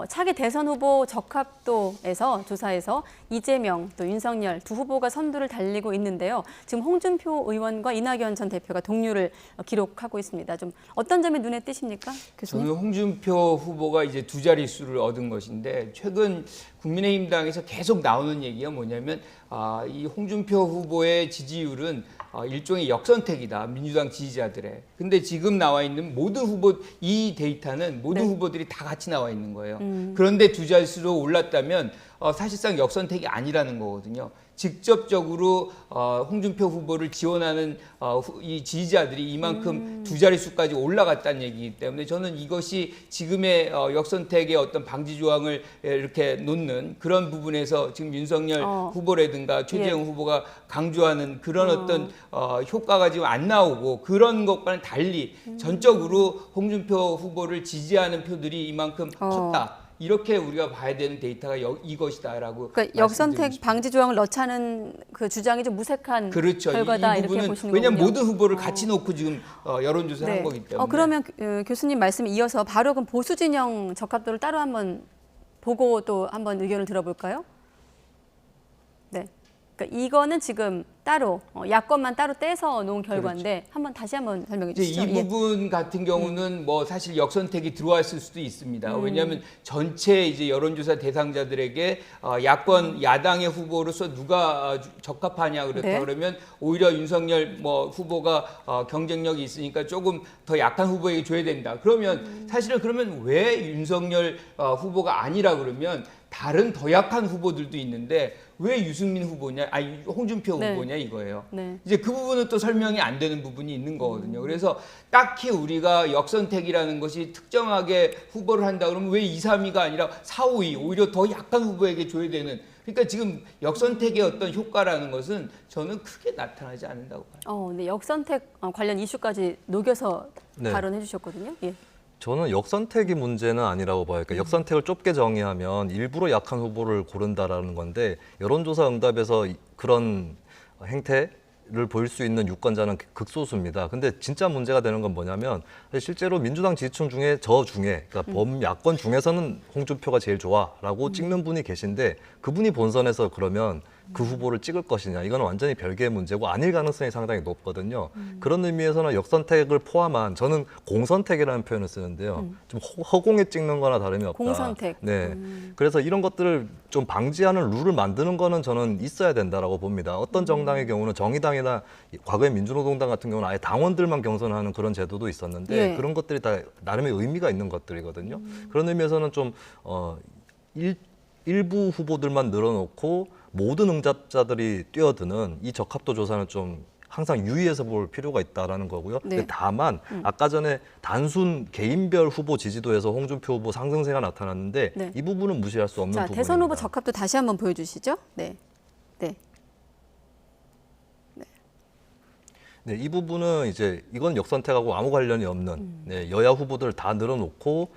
차기 대선 후보 적합도에서 조사에서 이재명 또 윤석열 두 후보가 선두를 달리고 있는데요. 지금 홍준표 의원과 이낙연 전 대표가 동률을 기록하고 있습니다. 좀 어떤 점이 눈에 띄십니까, 교수님? 저는 홍준표 후보가 이제 두 자릿수를 얻은 것인데 최근 국민의힘당에서 계속 나오는 얘기가 뭐냐면 이 홍준표 후보의 지지율은 일종의 역선택이다, 민주당 지지자들의. 근데 지금 나와 있는 모든 후보, 이 데이터는 모든 후보들이 다 같이 나와 있는 거예요. 그런데 두 자릿수로 올랐다면 사실상 역선택이 아니라는 거거든요. 직접적으로 홍준표 후보를 지원하는 이 지지자들이 이만큼 두 자릿수까지 올라갔다는 얘기이기 때문에 저는 이것이 지금의 역선택의 어떤 방지 조항을 이렇게 놓는 그런 부분에서 지금 윤석열 후보라든가 최재형 후보가 강조하는 그런 어떤 효과가 지금 안 나오고 그런 것과는 달리 전적으로 홍준표 후보를 지지하는 표들이 이만큼 컸다. 이렇게 우리가 봐야 되는 데이터가 이것이다라고. 그러니까 역선택 방지 조항을 넣자는 그 주장이 좀 무색한 그렇죠. 결과다 이 이렇게 부분은 보시는 왜냐하면 거군요. 모든 후보를 같이 놓고 지금 여론조사를 한 거기 때문에. 그러면 교수님 말씀에 이어서 바로 그럼 보수 진영 적합도를 따로 한번 보고 또 한번 의견을 들어볼까요? 네. 그러니까 이거는 지금 따로 야권만 따로 떼서 놓은 결과인데 다시 한번 설명해 주시죠. 이 부분 같은 경우는 뭐 사실 역선택이 들어왔을 수도 있습니다. 왜냐하면 전체 이제 여론조사 대상자들에게 야권 야당의 후보로서 누가 적합하냐 그렇다 그러면 오히려 윤석열 후보가 경쟁력이 있으니까 조금 더 약한 후보에게 줘야 된다. 그러면 사실은 그러면 왜 윤석열 후보가 아니라 그러면 다른 더 약한 후보들도 있는데 왜 유승민 후보냐, 홍준표 후보냐 이거예요. 이제 그 부분은 또 설명이 안 되는 부분이 있는 거거든요. 그래서 딱히 우리가 역선택이라는 것이 특정하게 후보를 한다 그러면 왜 2, 3위가 아니라 4, 5위 오히려 더 약한 후보에게 줘야 되는. 그러니까 지금 역선택의 어떤 효과라는 것은 저는 크게 나타나지 않는다고 봐요. 네, 역선택 관련 이슈까지 녹여서 발언해 주셨거든요. 예. 저는 역선택이 문제는 아니라고 봐요. 그러니까 역선택을 좁게 정의하면 일부러 약한 후보를 고른다라는 건데 여론조사 응답에서 그런 행태를 보일 수 있는 유권자는 극소수입니다. 근데 진짜 문제가 되는 건 뭐냐면 실제로 민주당 지지층 중에 그러니까 범야권 중에서는 홍준표가 제일 좋아라고 찍는 분이 계신데 그분이 본선에서 그러면 그 후보를 찍을 것이냐 이건 완전히 별개의 문제고 아닐 가능성이 상당히 높거든요. 그런 의미에서는 역선택을 포함한 저는 공선택이라는 표현을 쓰는데요. 좀 허공에 찍는 거나 다름이 없다. 공선택. 네. 그래서 이런 것들을 좀 방지하는 룰을 만드는 거는 저는 있어야 된다라고 봅니다. 어떤 정당의 경우는 정의당이나 과거의 민주노동당 같은 경우는 아예 당원들만 경선하는 그런 제도도 있었는데 그런 것들이 다 나름의 의미가 있는 것들이거든요. 그런 의미에서는 좀 일부 후보들만 늘어놓고 모든 응답자들이 뛰어드는 이 적합도 조사는 좀 항상 유의해서 볼 필요가 있다라는 거고요. 근데 다만 아까 전에 단순 개인별 후보 지지도에서 홍준표 후보 상승세가 나타났는데 이 부분은 무시할 수 없는 부분입니다. 대선 후보 적합도 다시 한번 보여주시죠. 네. 네, 이 부분은 이건 역선택하고 아무 관련이 없는 여야 후보들 다 늘어놓고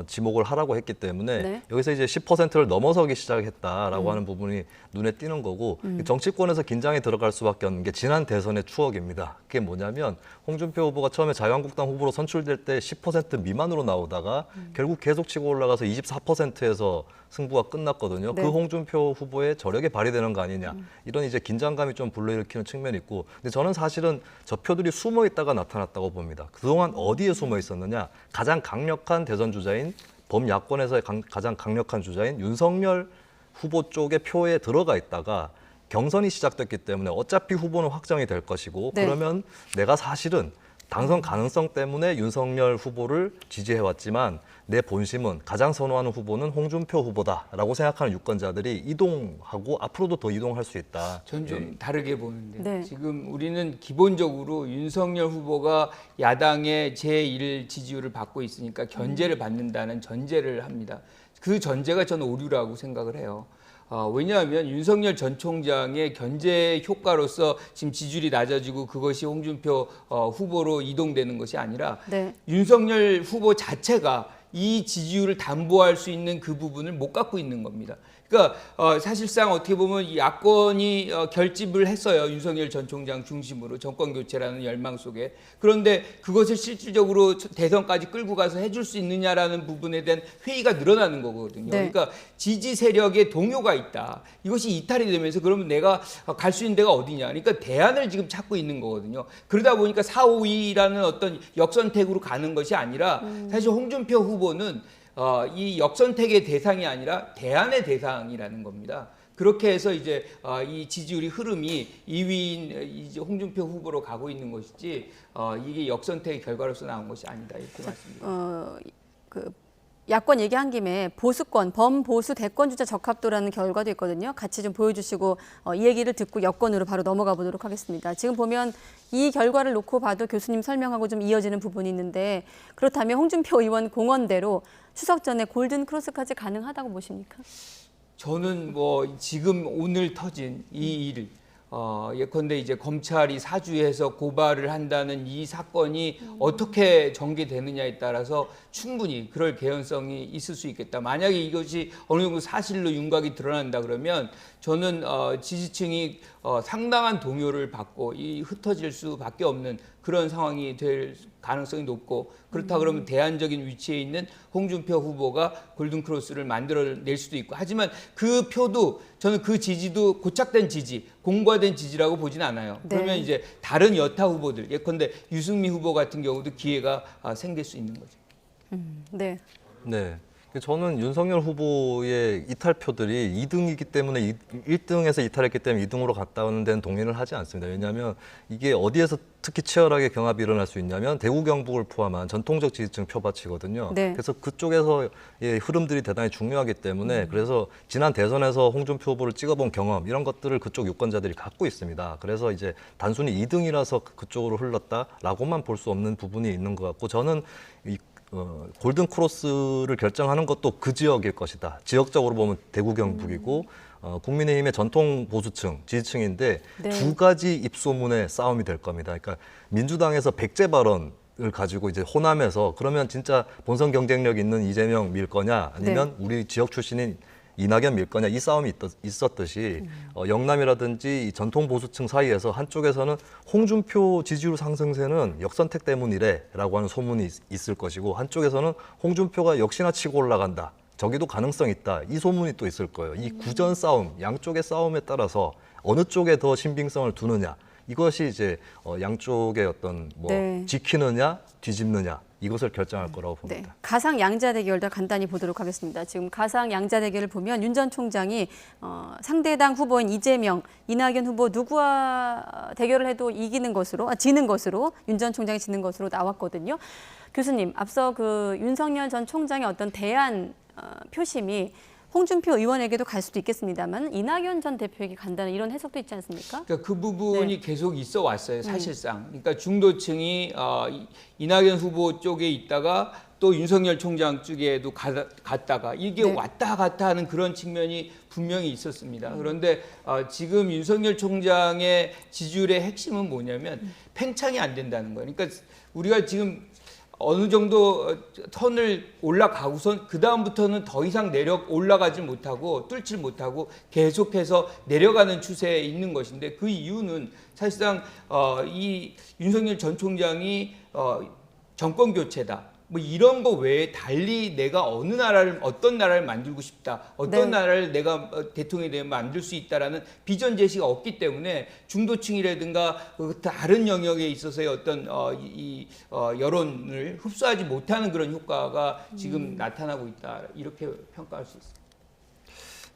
지목을 하라고 했기 때문에 여기서 이제 10%를 넘어서기 시작했다라고 하는 부분이 눈에 띄는 거고 정치권에서 긴장이 들어갈 수밖에 없는 게 지난 대선의 추억입니다. 그게 뭐냐면 홍준표 후보가 처음에 자유한국당 후보로 선출될 때 10% 미만으로 나오다가 결국 계속 치고 올라가서 24%에서 승부가 끝났거든요. 그 홍준표 후보의 저력이 발휘되는 거 아니냐 이런 이제 긴장감이 좀 불러일으키는 측면이 있고 근데 저는 사실은 저 표들이 숨어 있다가 나타났다고 봅니다. 그동안 어디에 숨어 있었느냐 가장 강력한 대선 주자인 범야권에서의 가장 강력한 주자인 윤석열 후보 쪽의 표에 들어가 있다가 경선이 시작됐기 때문에 어차피 후보는 확정이 될 것이고 그러면 내가 사실은 당선 가능성 때문에 윤석열 후보를 지지해왔지만 내 본심은 가장 선호하는 후보는 홍준표 후보다라고 생각하는 유권자들이 이동하고 앞으로도 더 이동할 수 있다. 전 좀 다르게 보는데 지금 우리는 기본적으로 윤석열 후보가 야당의 제1 지지율을 받고 있으니까 견제를 받는다는 전제를 합니다. 그 전제가 저는 오류라고 생각을 해요. 왜냐하면 윤석열 전 총장의 견제 효과로서 지금 지지율이 낮아지고 그것이 홍준표 후보로 이동되는 것이 아니라 윤석열 후보 자체가 이 지지율을 담보할 수 있는 그 부분을 못 갖고 있는 겁니다. 그러니까 사실상 어떻게 보면 이 야권이 결집을 했어요. 윤석열 전 총장 중심으로 정권 교체라는 열망 속에. 그런데 그것을 실질적으로 대선까지 끌고 가서 해줄 수 있느냐라는 부분에 대한 회의가 늘어나는 거거든요. 네. 그러니까 지지 세력의 동요가 있다. 이것이 이탈이 되면서 그러면 내가 갈 수 있는 데가 어디냐. 그러니까 대안을 지금 찾고 있는 거거든요. 그러다 보니까 4, 5위라는 어떤 역선택으로 가는 것이 아니라 사실 홍준표 후보는 이 역선택의 대상이 아니라 대안의 대상이라는 겁니다. 그렇게 해서 이제 이 지지율이 흐름이 2위인 이제 홍준표 후보로 가고 있는 것이지 이게 역선택의 결과로서 나온 것이 아니다 이렇게 말씀드립니다. 야권 얘기한 김에 보수권, 범보수 대권주자 적합도라는 결과도 있거든요. 같이 좀 보여주시고 이 얘기를 듣고 여권으로 바로 넘어가 보도록 하겠습니다. 지금 보면 이 결과를 놓고 봐도 교수님 설명하고 좀 이어지는 부분이 있는데 그렇다면 홍준표 의원 공언대로 추석 전에 골든 크로스까지 가능하다고 보십니까? 저는 뭐 지금 오늘 터진 이 일, 예컨대 이제 검찰이 사주해서 고발을 한다는 이 사건이 어떻게 전개되느냐에 따라서 충분히 그럴 개연성이 있을 수 있겠다. 만약에 이것이 어느 정도 사실로 윤곽이 드러난다 그러면 저는 지지층이 상당한 동요를 받고 흩어질 수밖에 없는 그런 상황이 될 가능성이 높고 그렇다 그러면 대안적인 위치에 있는 홍준표 후보가 골든크로스를 만들어낼 수도 있고 하지만 그 표도 저는 그 지지도 고착된 지지, 공과된 지지라고 보진 않아요. 네. 그러면 이제 다른 여타 후보들 예컨대 유승민 후보 같은 경우도 기회가 생길 수 있는 거죠. 네. 네. 저는 윤석열 후보의 이탈표들이 2등이기 때문에 1등에서 이탈했기 때문에 2등으로 갔다는 데는 동의를 하지 않습니다. 왜냐하면 이게 어디에서 특히 치열하게 경합이 일어날 수 있냐면 대구 경북을 포함한 전통적 지지층 표밭이거든요. 네. 그래서 그쪽에서의 흐름들이 대단히 중요하기 때문에 그래서 지난 대선에서 홍준표 후보를 찍어본 경험 이런 것들을 그쪽 유권자들이 갖고 있습니다. 그래서 이제 단순히 2등이라서 그쪽으로 흘렀다라고만 볼 수 없는 부분이 있는 것 같고 저는 골든 크로스를 결정하는 것도 그 지역일 것이다. 지역적으로 보면 대구 경북이고 국민의힘의 전통 보수층, 지지층인데 네. 두 가지 입소문의 싸움이 될 겁니다. 그러니까 민주당에서 백제 발언을 가지고 이제 호남에서 그러면 진짜 본선 경쟁력 있는 이재명 밀 거냐 아니면 우리 지역 출신인 이낙연 밀 거냐 이 싸움이 있었듯이 영남이라든지 이 전통 보수층 사이에서 한쪽에서는 홍준표 지지율 상승세는 역선택 때문이래라고 하는 소문이 있을 것이고 한쪽에서는 홍준표가 역시나 치고 올라간다. 저기도 가능성 있다. 이 소문이 또 있을 거예요. 이 구전 싸움, 양쪽의 싸움에 따라서 어느 쪽에 더 신빙성을 두느냐. 이것이 이제 양쪽의 어떤 네. 지키느냐, 뒤집느냐 이것을 결정할 거라고 봅니다. 네. 가상 양자 대결도 간단히 보도록 하겠습니다. 지금 가상 양자 대결을 보면 윤 전 총장이 상대당 후보인 이재명, 이낙연 후보 누구와 대결을 해도 지는 것으로 윤 전 총장이 지는 것으로 나왔거든요. 교수님, 앞서 그 윤석열 전 총장의 어떤 대안 표심이 홍준표 의원에게도 갈 수도 있겠습니다만 이낙연 전 대표에게 간다는 이런 해석도 있지 않습니까? 그러니까 그 부분이 네. 계속 있어 왔어요, 사실상. 그러니까 중도층이 이낙연 후보 쪽에 있다가 또 윤석열 총장 쪽에도 갔다가 이게 네. 왔다 갔다 하는 그런 측면이 분명히 있었습니다. 그런데 지금 윤석열 총장의 지지율의 핵심은 뭐냐면 팽창이 안 된다는 거예요. 그러니까 우리가 지금 어느 정도 선을 올라가고선 그 다음부터는 더 이상 올라가지 못하고 뚫지 못하고 계속해서 내려가는 추세에 있는 것인데 그 이유는 사실상 이 윤석열 전 총장이 정권 교체다. 뭐 이런 거 외에 달리 내가 어떤 나라를 만들고 싶다, 어떤 네. 나라를 내가 대통령이 되면 만들 수 있다라는 비전 제시가 없기 때문에 중도층이라든가 다른 영역에 있어서의 어떤 여론을 흡수하지 못하는 그런 효과가 지금 나타나고 있다 이렇게 평가할 수 있습니다.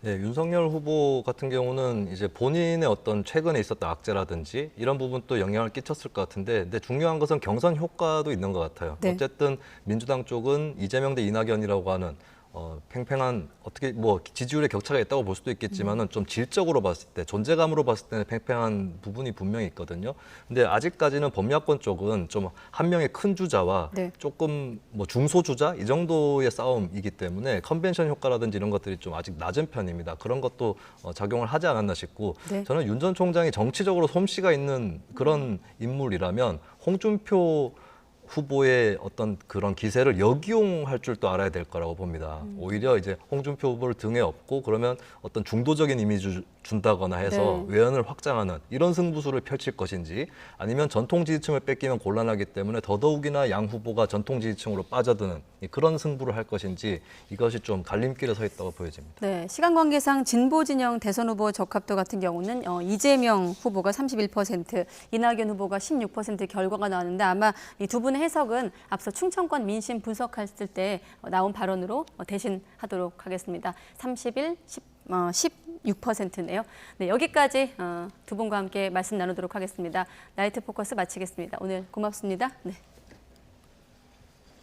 네, 윤석열 후보 같은 경우는 이제 본인의 어떤 최근에 있었던 악재라든지 이런 부분도 영향을 끼쳤을 것 같은데, 근데 중요한 것은 경선 효과도 있는 것 같아요. 네. 어쨌든 민주당 쪽은 이재명 대 이낙연이라고 하는 팽팽한 어떻게 뭐 지지율의 격차가 있다고 볼 수도 있겠지만은 좀 질적으로 봤을 때 존재감으로 봤을 때는 팽팽한 부분이 분명히 있거든요. 근데 아직까지는 범야권 쪽은 좀 한 명의 큰 주자와 네. 조금 뭐 중소 주자 이 정도의 싸움이기 때문에 컨벤션 효과라든지 이런 것들이 좀 아직 낮은 편입니다. 그런 것도 작용을 하지 않았나 싶고 네. 저는 윤 전 총장이 정치적으로 솜씨가 있는 그런 인물이라면 홍준표 후보의 어떤 그런 기세를 역이용할 줄 또 알아야 될 거라고 봅니다. 오히려 이제 홍준표 후보를 등에 업고 그러면 어떤 중도적인 이미지 준다거나 해서 네. 외연을 확장하는 이런 승부수를 펼칠 것인지 아니면 전통 지지층을 뺏기면 곤란하기 때문에 더더욱이나 양 후보가 전통 지지층으로 빠져드는 그런 승부를 할 것인지 이것이 좀 갈림길에 서 있다고 보여집니다. 네, 시간 관계상 진보 진영 대선 후보 적합도 같은 경우는 이재명 후보가 31%, 이낙연 후보가 16% 결과가 나왔는데 아마 이 두 분의 해석은 앞서 충청권 민심 분석했을 때 나온 발언으로 대신하도록 하겠습니다. 16%네요. 네, 여기까지 두 분과 함께 말씀 나누도록 하겠습니다. 나이트 포커스 마치겠습니다. 오늘 고맙습니다. 네.